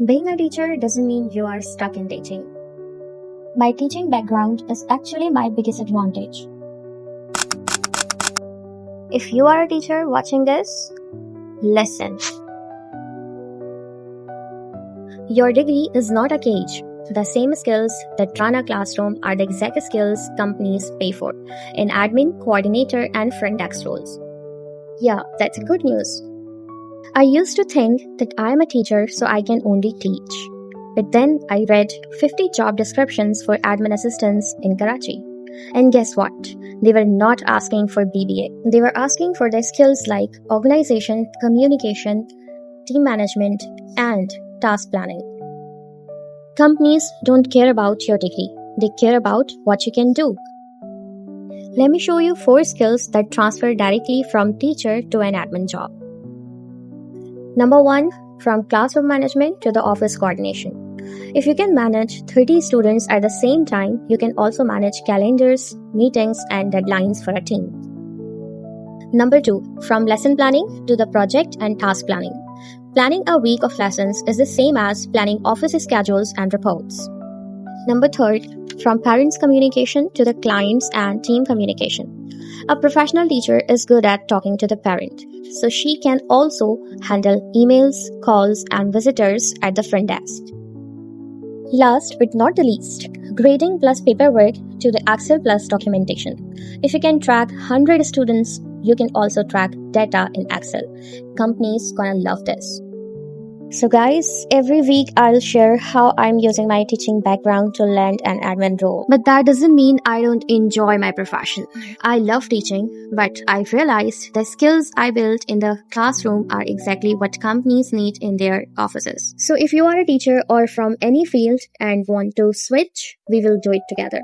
Being a teacher doesn't mean you are stuck in teaching. My teaching background is actually my biggest advantage. If you are a teacher watching this, listen. Your degree is not a cage. The same skills that run a classroom are the exact skills companies pay for in admin, coordinator, and front desk roles. Yeah, that's good news. I used to think that I am a teacher so I can only teach. But then I read 50 job descriptions for admin assistants in Karachi. And guess what? They were not asking for BBA. They were asking for the skills like organization, communication, team management, and task planning. Companies don't care about your degree. They care about what you can do. Let me show you 4 skills that transfer directly from teacher to an admin job. Number 1, from classroom management to the office coordination. If you can manage 30 students at the same time, you can also manage calendars, meetings, and deadlines for a team. Number 2, from lesson planning to the project and task planning. Planning a week of lessons is the same as planning office schedules and reports. Number 3, from parents' communication to the clients and team communication. A professional teacher is good at talking to the parent, so she can also handle emails, calls, and visitors at the front desk. Last but not the least, grading plus paperwork to the Excel plus documentation. If you can track 100 students, you can also track data in Excel. Companies gonna love this. So guys, every week I'll share how I'm using my teaching background to land an admin role. But that doesn't mean I don't enjoy my profession. I love teaching, but I realized the skills I built in the classroom are exactly what companies need in their offices. So if you are a teacher or from any field and want to switch, we will do it together.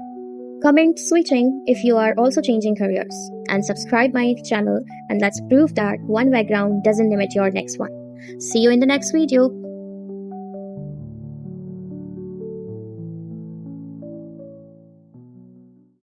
Comment switching if you are also changing careers, and subscribe my channel, and let's prove that one background doesn't limit your next one. See you in the next video.